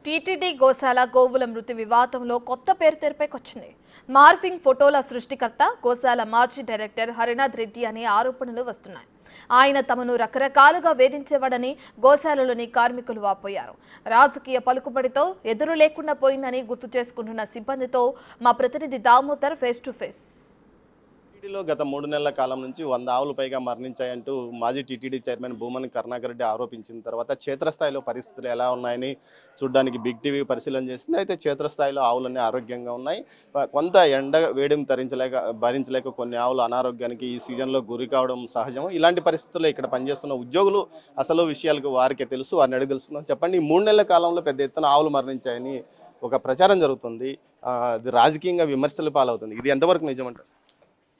TTD గోశాల గోవుల మృతి వివాదంలో కొత్త పేరు తెరపైకొచ్చింది. మార్ఫింగ్ ఫోటోల సృష్టికర్త గోశాల మాజీ డైరెక్టర్ హరినాథ్ రెడ్డి అనే ఆరోపణలు వస్తున్నాయి. ఆయన తమను రకరకాలుగా వేధించేవాడని గోశాలలోని కార్మికులు వాపోయారు. రాజకీయ పలుకుబడితో ఎదురు లేకుండా పోయిందని గుర్తు చేసుకుంటున్న సిబ్బందితో మా ప్రతినిధి దామోదర్ ఫేస్ టు ఫేస్. టీటీడీలో గత 3 నెలల కాలం నుంచి 100 ఆవులు పైగా మరణించాయంటూ మాజీ టీటీడీ చైర్మన్ భూమన్ కరుణాకర్ రెడ్డి ఆరోపించిన తర్వాత క్షేత్రస్థాయిలో పరిస్థితులు ఎలా ఉన్నాయని చూడడానికి బిగ్ టీవీ పరిశీలన చేసింది. అయితే క్షేత్రస్థాయిలో ఆవులన్నీ ఆరోగ్యంగా ఉన్నాయి. కొంత ఎండ వేడిని భరించలేక కొన్ని ఆవులు అనారోగ్యానికి ఈ సీజన్లో గురి కావడం సహజం. ఇలాంటి పరిస్థితుల్లో ఇక్కడ పనిచేస్తున్న ఉద్యోగులు అసలు విషయాలకు వారికే తెలుసు, వారిని అడిగి తెలుసుకుందాం. చెప్పండి, ఈ 3 నెలల కాలంలో పెద్ద ఎత్తున ఆవులు మరణించాయని ఒక ప్రచారం జరుగుతుంది. అది రాజకీయంగా విమర్శలు పాలవుతుంది. ఇది ఎంతవరకు నిజమంటారు?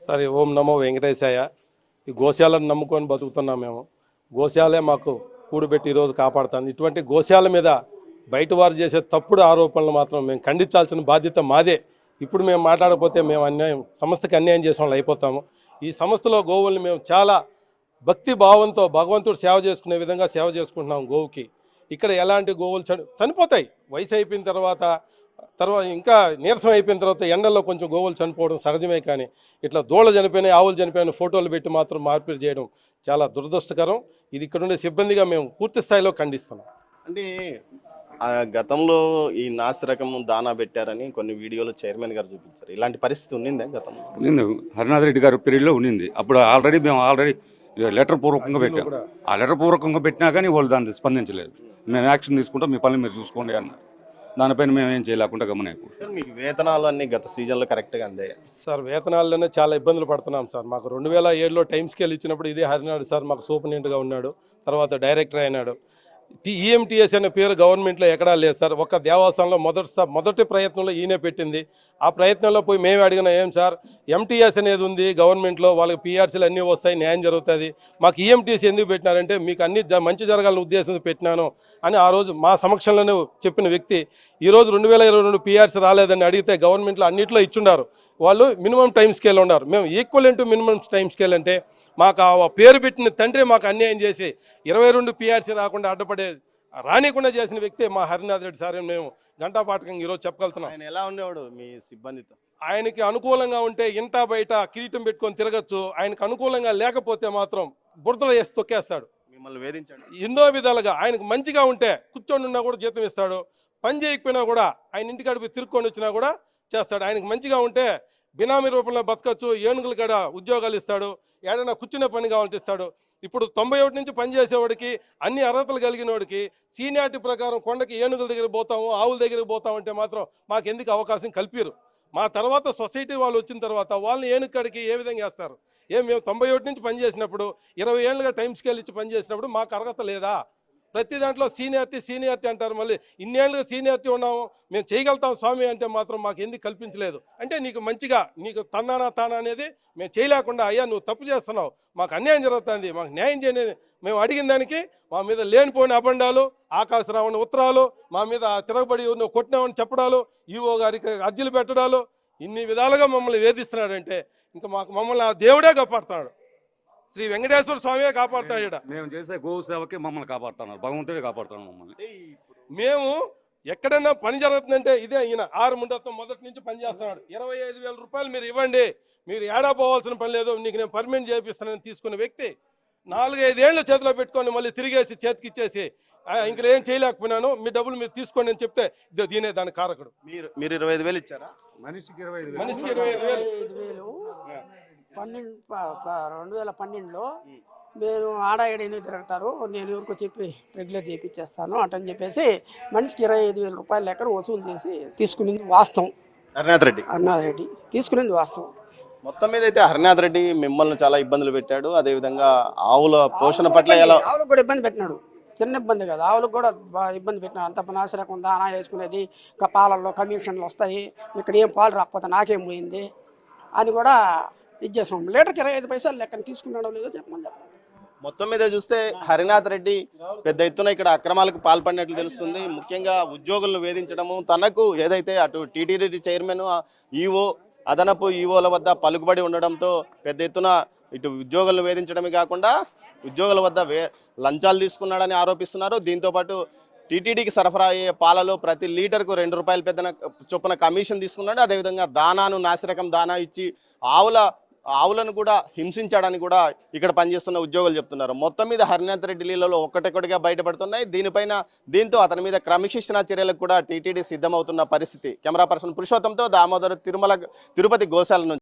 సరే, ఓం నమో వెంకటేశాయ. ఈ గోశాలను నమ్ముకొని బతుకుతున్నాం మేము. గోశాలే మాకు కూడుబెట్టి ఈరోజు కాపాడుతుంది. ఇటువంటి గోశాల మీద బయట వారు చేసే తప్పుడు ఆరోపణలు మాత్రం మేము ఖండించాల్సిన బాధ్యత మాదే. ఇప్పుడు మేము మాట్లాడకపోతే మేము సంస్థకి అన్యాయం చేసిన వాళ్ళు అయిపోతాము. ఈ సంస్థలో గోవుల్ని మేము చాలా భక్తి భావంతో భగవంతుడు సేవ చేసుకునే విధంగా సేవ చేసుకుంటున్నాం. గోవుకి ఇక్కడ ఎలాంటి గోవులు చనిపోతాయి. వయసు అయిపోయిన తర్వాత ఇంకా నీరసం అయిపోయిన తర్వాత ఎండల్లో కొంచెం గోవులు చనిపోవడం సహజమే. కానీ ఇట్లా దూడలు చనిపోయినాయి, ఆవులు చనిపోయిన ఫోటోలు పెట్టి మాత్రం మార్పిడి చేయడం చాలా దురదృష్టకరం. ఇది ఇక్కడ ఉండే సిబ్బందిగా మేము పూర్తి స్థాయిలో ఖండిస్తున్నాం. అంటే గతంలో ఈ నాసిరకం దానా పెట్టారని కొన్ని వీడియోలు చైర్మన్ గారు చూపించారు. ఇలాంటి పరిస్థితి ఉండిందే గతంలో? ఉండింది, హరినాథ్ రెడ్డి గారు పీరియడ్లో ఉండింది. అప్పుడు మేము ఆల్రెడీ లెటర్ పూర్వకంగా పెట్టాం. ఆ లెటర్ పూర్వకంగా పెట్టినా కానీ వాళ్ళు దాన్ని స్పందించలేదు. మేము యాక్షన్ తీసుకుంటాం, మీ పనులు మీరు చూసుకోండి అన్నారు. దానిపైన మేము ఏం చేయలేకుండా గమనించాం. మీకు వేతనాలు అన్ని గత సీజన్లో కరెక్ట్గా అందాయి సార్? వేతనాల్లోనే చాలా ఇబ్బందులు పడుతున్నాం సార్. మాకు 2007లో టైం స్కేల్ ఇచ్చినప్పుడు ఇదే హరినాథ్ సార్ మాకు సూపరింటెండెంట్గా ఉన్నాడు, తర్వాత డైరెక్టర్ అయినాడు. ఈఎంటీఎస్ అనే పేరు గవర్నమెంట్లో ఎక్కడా లేదు సార్. ఒక్క దేవస్థానంలో మొదటి ప్రయత్నంలో ఈయనే పెట్టింది. ఆ ప్రయత్నంలో పోయి మేము అడిగినా, ఏం సార్ ఎంటీఎస్ అనేది ఉంది గవర్నమెంట్లో, వాళ్ళకి పీఆర్సీలు అన్నీ వస్తాయి, న్యాయం జరుగుతుంది, మాకు ఈఎంటీఎస్ ఎందుకు పెట్టినారంటే మీకు అన్ని మంచి జరగాలని ఉద్దేశంతో పెట్టినాను అని ఆ రోజు మా సమక్షంలోనే చెప్పిన వ్యక్తి ఈరోజు 2022 పీఆర్సీ రాలేదని అడిగితే గవర్నమెంట్లో అన్నింటిలో ఇచ్చుండారు. వాళ్ళు మినిమం టైం స్కేల్ ఉన్నారు. మేము ఈక్వలెంట్ మినిమం టైం స్కేల్ అంటే మాకు ఆ పేరు పెట్టిన తండ్రి మాకు అన్యాయం చేసి 22 పీఆర్సీ రాకుండా అడ్డపడే రానికుండా చేసిన వ్యక్తి మా హరినాథ్ రెడ్డి సార్. మేము గంటాపాటకంగా ఈరోజు చెప్పగలుగుతున్నాం. ఆయన ఎలా ఉండేవాడు మీ సిబ్బందితో? ఆయనకి అనుకూలంగా ఉంటే ఇంటా బయట కిరీటం పెట్టుకొని తిరగచ్చు. ఆయనకు అనుకూలంగా లేకపోతే మాత్రం బురదలో వేసి తొక్కేస్తాడు. మిమ్మల్ని వేధించాడు ఎన్నో విధాలుగా. ఆయనకు మంచిగా ఉంటే కూర్చొని ఉన్నా కూడా జీతం ఇస్తాడు, పని చేయకపోయినా కూడా ఆయన ఇంటికాడికి తిరుక్కొని వచ్చినా కూడా చేస్తాడు. ఆయనకు మంచిగా ఉంటే బినామీ రూపంలో బతకచ్చు, ఏనుగులు కాడ ఉద్యోగాలు ఇస్తాడు, ఏడైనా కూర్చునే పని కావాలంటే ఇస్తాడు. ఇప్పుడు 91 నుంచి పనిచేసేవాడికి అన్ని అర్హతలు కలిగిన వాడికి సీనియారిటీ ప్రకారం కొండకి ఏనుగుల దగ్గరికి పోతాము, ఆవుల దగ్గరికి పోతామంటే మాత్రం మాకు ఎందుకు అవకాశం కల్పిరు? మా తర్వాత సొసైటీ వాళ్ళు వచ్చిన తర్వాత వాళ్ళని ఏనుగుకాడికి ఏ విధంగా వేస్తారు? మేము 91 నుంచి పనిచేసినప్పుడు 20 ఏళ్ళుగా టైం స్కేల్ ఇచ్చి పనిచేసినప్పుడు మాకు అర్హత లేదా? ప్రతి దాంట్లో సీనియారిటీ అంటారు. మళ్ళీ ఇన్నేళ్ళుగా సీనియారిటీ ఉన్నాము, మేము చేయగలుగుతాం స్వామి అంటే మాత్రం మాకు ఎందుకు కల్పించలేదు? అంటే నీకు మంచిగా నీకు తానా అనేది మేము చేయలేకుండా, అయ్యా నువ్వు తప్పు చేస్తున్నావు, మాకు అన్యాయం జరుగుతుంది, మాకు న్యాయం చేయని మేము అడిగిన దానికి మా మీద లేనిపోయిన అబండాలు, ఆకాశరావుని ఉత్తరాలు, మా మీద తిరగబడి నువ్వు కొట్టినామని చెప్పడాలు, ఈవో గారికి అర్జీలు పెట్టడాలు, ఇన్ని విధాలుగా మమ్మల్ని వేధిస్తున్నాడంటే ఇంకా మమ్మల్ని ఆ దేవుడే కాపాడుతున్నాడు. శ్రీ వెంకటేశ్వర స్వామియే కాపాడుతాడు. మేము చేసే గోవు సేవకి మమ్మల్ని కాపాడుతున్నారు, భగవంతుడే కాపాడుతున్నాడు మమ్మల్ని. మేము ఎక్కడైనా పని జరుగుతుందంటే ఇదే ఈయన ఆరుముండతో మొదటి నుంచి పనిచేస్తున్నాడు. 25,000 రూపాయలు మీరు ఇవ్వండి, మీరు ఏడా పోవాల్సిన పని లేదు, నీకు నేను పర్మనెంట్ చేపిస్తానని తీసుకున్న వ్యక్తి 4-5 ఏళ్ళు చేతిలో పెట్టుకొని మళ్ళీ తిరిగేసి చేతికి ఇచ్చేసి ఇంకా ఏం చేయలేకపోయినాను, మీ డబ్బులు మీరు తీసుకోండి అని చెప్తే దీనే దాని కారకుడు. మీరు 25,000 ఇచ్చారా? మనిషికి 25,000. 25,000 2012లో నేను ఆడాయడ ఎందుకు తిరుగుతారు, నేను ఎవరికో చెప్పి రెగ్యులర్ చేయించేస్తాను అటని చెప్పేసి మనిషికి 25,000 రూపాయల లెక్కన వసూలు చేసి తీసుకునేది వాస్తవం. హరినాథ్ రెడ్డి తీసుకునేది వాస్తవం. మొత్తం మీద అయితే హరినాథ్ రెడ్డి మిమ్మల్ని చాలా ఇబ్బందులు పెట్టాడు. అదేవిధంగా ఆవుల పోషణ పట్ల ఆవులకు కూడా ఇబ్బంది పెట్టినాడు. చిన్న ఇబ్బంది కాదు, ఆవులకు కూడా బాగా ఇబ్బంది పెట్టినాడు. అంత నాసిరకం దానా వేసుకునేది, పాలల్లో కమిషన్లు వస్తాయి, ఇక్కడ ఏం పాలు రాకపోతే నాకేం పోయింది అని కూడా ఇచ్చేసాం. లీటర్కి 25 పైసలు లెక్కన తీసుకున్నాడో లేదో చెప్పండి. మొత్తం మీద చూస్తే హరినాథ్ రెడ్డి పెద్ద ఎత్తున ఇక్కడ అక్రమాలకు పాల్పడినట్లు తెలుస్తుంది. ముఖ్యంగా ఉద్యోగులను వేధించడము, తనకు ఏదైతే అటు టీటీడీ చైర్మన్, ఈవో, అదనపు ఈవోల వద్ద పలుకుబడి ఉండడంతో పెద్ద ఎత్తున ఇటు ఉద్యోగులను వేధించడమే కాకుండా ఉద్యోగుల వద్ద లంచాలు తీసుకున్నాడని ఆరోపిస్తున్నారు. దీంతోపాటు టీటీడీకి సరఫరా అయ్యే పాలలో ప్రతి లీటర్కు ₹2 పెద్దన చొప్పున కమిషన్ తీసుకున్నాడు. అదేవిధంగా దానాను నాసిరకం దానా ఇచ్చి ఆవులను కూడా హింసించాడని కూడా ఇక్కడ పనిచేస్తున్న ఉద్యోగులు చెప్తున్నారు. మొత్తం మీద హరినాథ్ రెడ్డి లీలలో ఒక్కటొక్కటిగా బయటపడుతున్నాయి. దీంతో అతని మీద క్రమశిక్షణా చర్యలకు కూడా టీటీడీ సిద్ధమవుతున్న పరిస్థితి. కెమెరా పర్సన్ పురుషోత్తంతో దామోదర్ తిరుపతి గోశాల నుంచి.